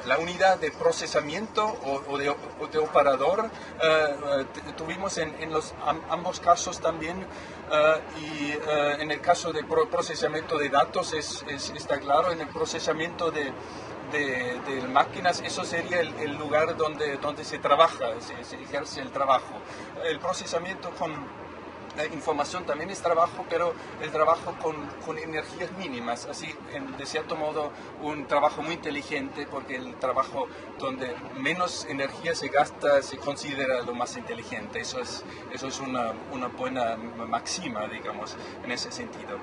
la unidad de procesamiento o de operador. Tuvimos en ambos casos también, y en el caso de procesamiento de datos está claro. En el procesamiento de máquinas, eso sería el lugar donde se trabaja, se ejerce el trabajo. El procesamiento con información también es trabajo, pero el trabajo con energías mínimas, así de cierto modo un trabajo muy inteligente, porque el trabajo donde menos energía se gasta se considera lo más inteligente. Eso es una buena máxima, digamos, en ese sentido.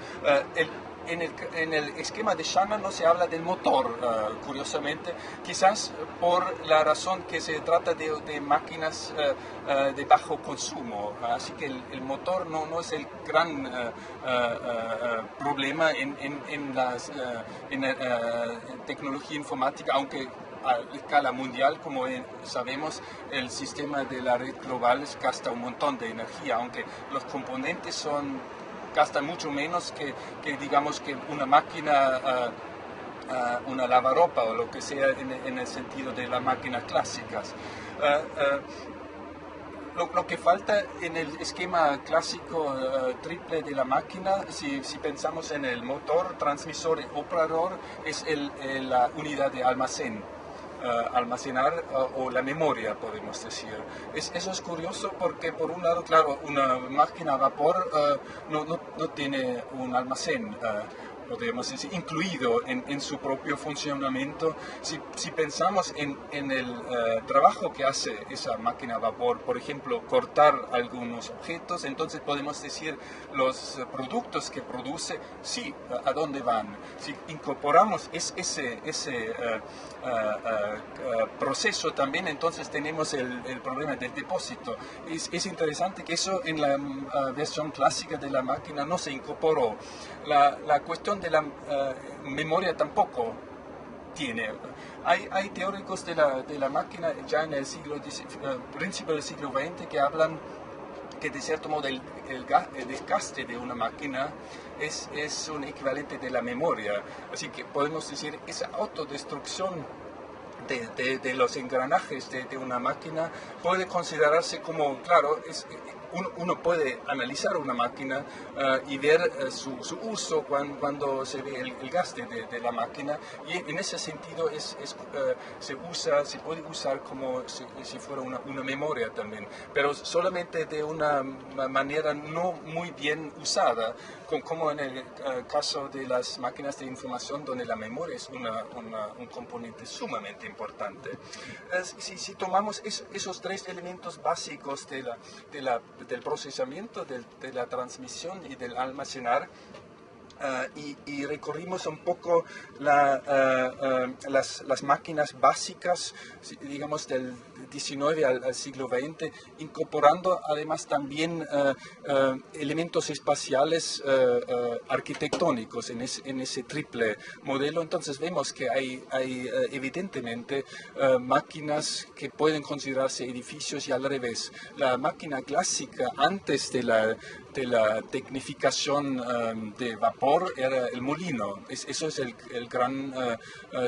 En el esquema de Shannon no se habla del motor, curiosamente, quizás por la razón que se trata de máquinas de bajo consumo, así que el motor no es el gran problema en la tecnología informática, aunque a escala mundial, como sabemos, el sistema de la red global gasta un montón de energía, aunque los componentes gastan mucho menos que digamos que una máquina, una lavarropa o lo que sea en el sentido de las máquinas clásicas. Lo que falta en el esquema clásico triple de la máquina, si pensamos en el motor, transmisor y operador, es la unidad de almacén. Almacenar o la memoria, podemos decir. Eso es curioso porque, por un lado, claro, una máquina a vapor no tiene un almacén, podemos decir, incluido en su propio funcionamiento. Si pensamos en el trabajo que hace esa máquina a vapor, por ejemplo, cortar algunos objetos, entonces podemos decir los productos que produce, sí, a dónde van. Si incorporamos ese proceso también, entonces tenemos el problema del depósito. Es interesante que eso en la versión clásica de la máquina no se incorporó. La cuestión de la memoria tampoco tiene. Hay teóricos de la máquina ya en el principio del siglo XX que hablan que de cierto modo el desgaste de una máquina es un equivalente de la memoria. Así que podemos decir esa autodestrucción de los engranajes de una máquina puede considerarse como, claro, uno puede analizar una máquina y ver su uso cuando se ve el gasto de la máquina, y en ese sentido se puede usar como si fuera una memoria también, pero solamente de una manera no muy bien usada, como en el caso de las máquinas de información, donde la memoria es un componente sumamente importante. Si tomamos esos tres elementos básicos del procesamiento, de la transmisión y del almacenar, y recorrimos un poco las máquinas básicas, digamos, del 19 al siglo XX, incorporando además también elementos espaciales arquitectónicos en ese triple modelo. Entonces vemos que hay evidentemente máquinas que pueden considerarse edificios, y al revés. La máquina clásica antes de la tecnificación de vapor era el molino. Eso es el gran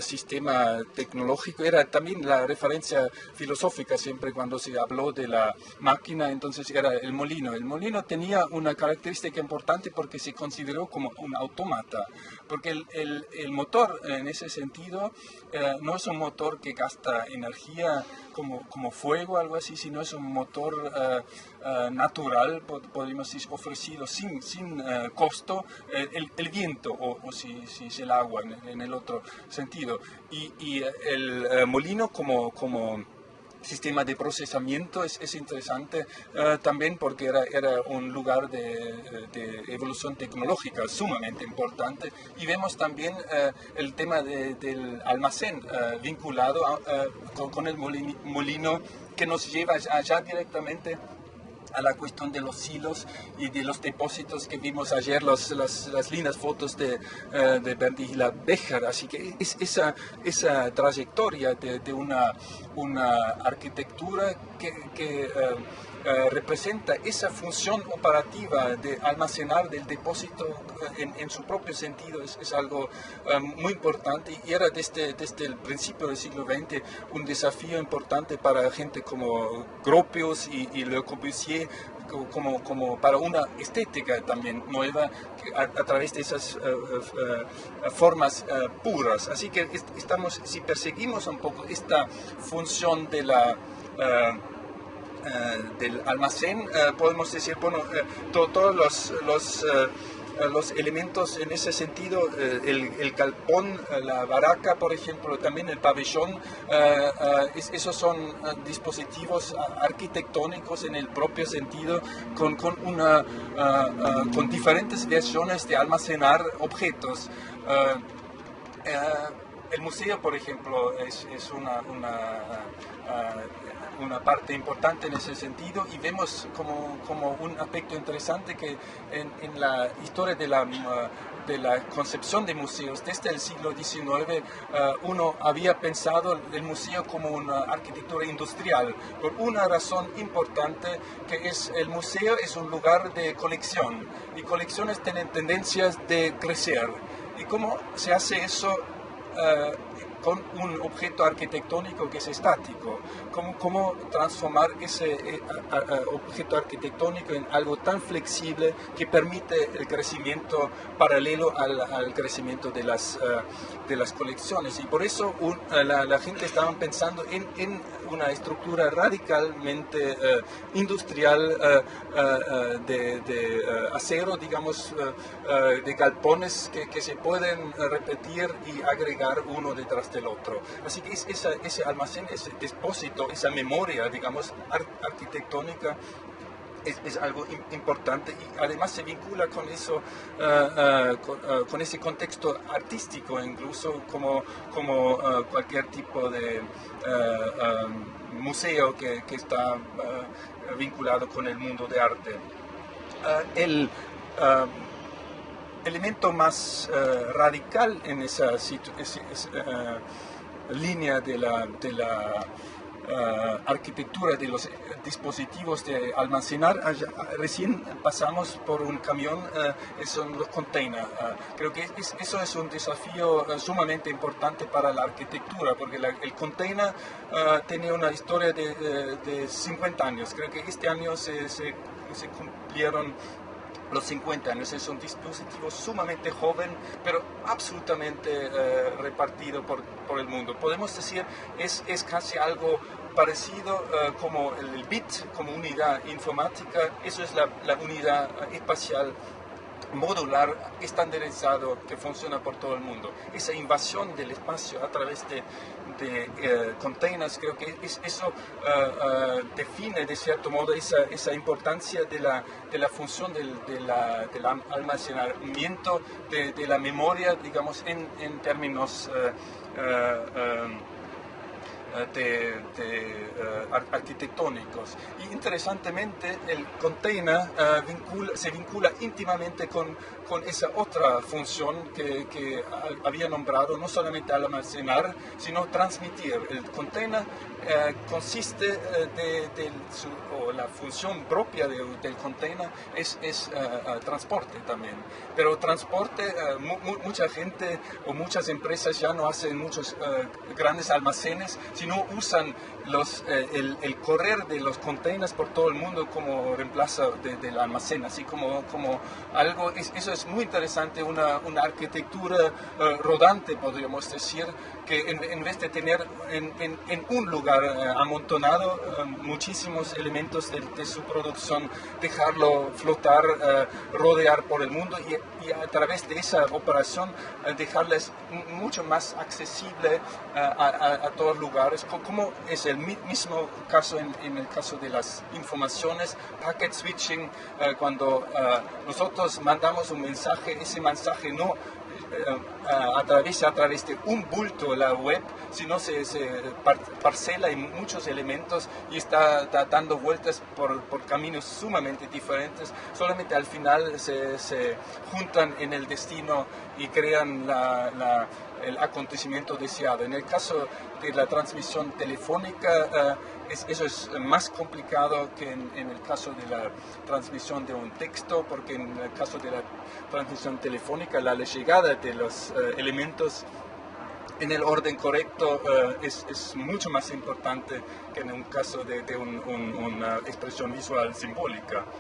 sistema tecnológico. Era también la referencia filosófica siempre cuando se habló de la máquina, entonces era el molino. El molino tenía una característica importante porque se consideró como un autómata, porque el motor en ese sentido no es un motor que gasta energía como fuego o algo así, sino es un motor natural, podríamos decir, ofrecido sin costo, el viento o si es el agua en el otro sentido. Y el molino como sistema de procesamiento es interesante también porque era un lugar de evolución tecnológica sumamente importante, y vemos también el tema del almacén vinculado con el molino, que nos lleva allá directamente a la cuestión de los silos y de los depósitos que vimos ayer, las lindas fotos de Berdihila Becher. Así que esa trayectoria de una arquitectura que representa esa función operativa de almacenar del depósito en su propio sentido, es algo muy importante, y era desde el principio del siglo XX un desafío importante para gente como Gropius y Le Corbusier, como para una estética también nueva a través de esas formas puras. Así que si perseguimos un poco esta función de del almacén, podemos decir, bueno, todos los elementos en ese sentido, el galpón, la baraca, por ejemplo, también el pabellón, esos son dispositivos arquitectónicos en el propio sentido, con diferentes versiones de almacenar objetos. El museo, por ejemplo, es una parte importante en ese sentido, y vemos como un aspecto interesante que en la historia de la concepción de museos desde el siglo XIX, uno había pensado el museo como una arquitectura industrial, por una razón importante, que es el museo es un lugar de colección, y colecciones tienen tendencias de crecer. ¿Y cómo se hace eso con un objeto arquitectónico que es estático? ¿Cómo transformar ese objeto arquitectónico en algo tan flexible que permite el crecimiento paralelo al crecimiento de las colecciones? Y por eso la gente estaba pensando en una estructura radicalmente industrial de acero, digamos, de galpones que se pueden repetir y agregar uno detrás del otro. Así que ese almacén, ese depósito, esa memoria, digamos, arquitectónica, es algo importante, y además se vincula con eso, con ese contexto artístico, incluso como cualquier tipo de museo que está vinculado con el mundo de arte. El elemento más radical en esa línea de la arquitectura de los dispositivos de almacenar, recién pasamos por un camión, son los containers. Creo que eso es un desafío sumamente importante para la arquitectura, porque el container tiene una historia de 50 años. Creo que este año se cumplieron los 50 años. Es un dispositivo sumamente joven, pero absolutamente repartido por el mundo. Podemos decir, es casi algo parecido como el bit, como unidad informática. Eso es la unidad espacial modular, estandarizado, que funciona por todo el mundo. Esa invasión del espacio a través de containers, creo que eso define de cierto modo esa importancia de la función del almacenamiento de la memoria, digamos, en términos arquitectónicos. Y interesantemente, el container se vincula íntimamente con esa otra función que había nombrado, no solamente almacenar, sino transmitir. El container consiste o la función propia del container es transporte también. Pero transporte, mucha gente o muchas empresas ya no hacen muchos grandes almacenes, sino usan el correr de los containers por todo el mundo como reemplazo del almacén, así como algo. Eso es muy interesante, una arquitectura rodante, podríamos decir, que en vez de tener en un lugar amontonado muchísimos elementos de su producción, dejarlo flotar, rodear por el mundo, y a través de esa operación dejarles mucho más accesible a todos lugares, como es el mismo caso en el caso de las informaciones, packet switching, cuando nosotros mandamos un mensaje, ese mensaje no atraviesa a través de un bulto la web, sino se parcela en muchos elementos y está dando vueltas por caminos sumamente diferentes. Solamente al final se juntan en el destino y crean el acontecimiento deseado. En el caso de la transmisión telefónica, eso es más complicado que en el caso de la transmisión de un texto, porque en el caso de la transmisión telefónica, la llegada de los elementos en el orden correcto es mucho más importante que en un caso de una expresión visual simbólica.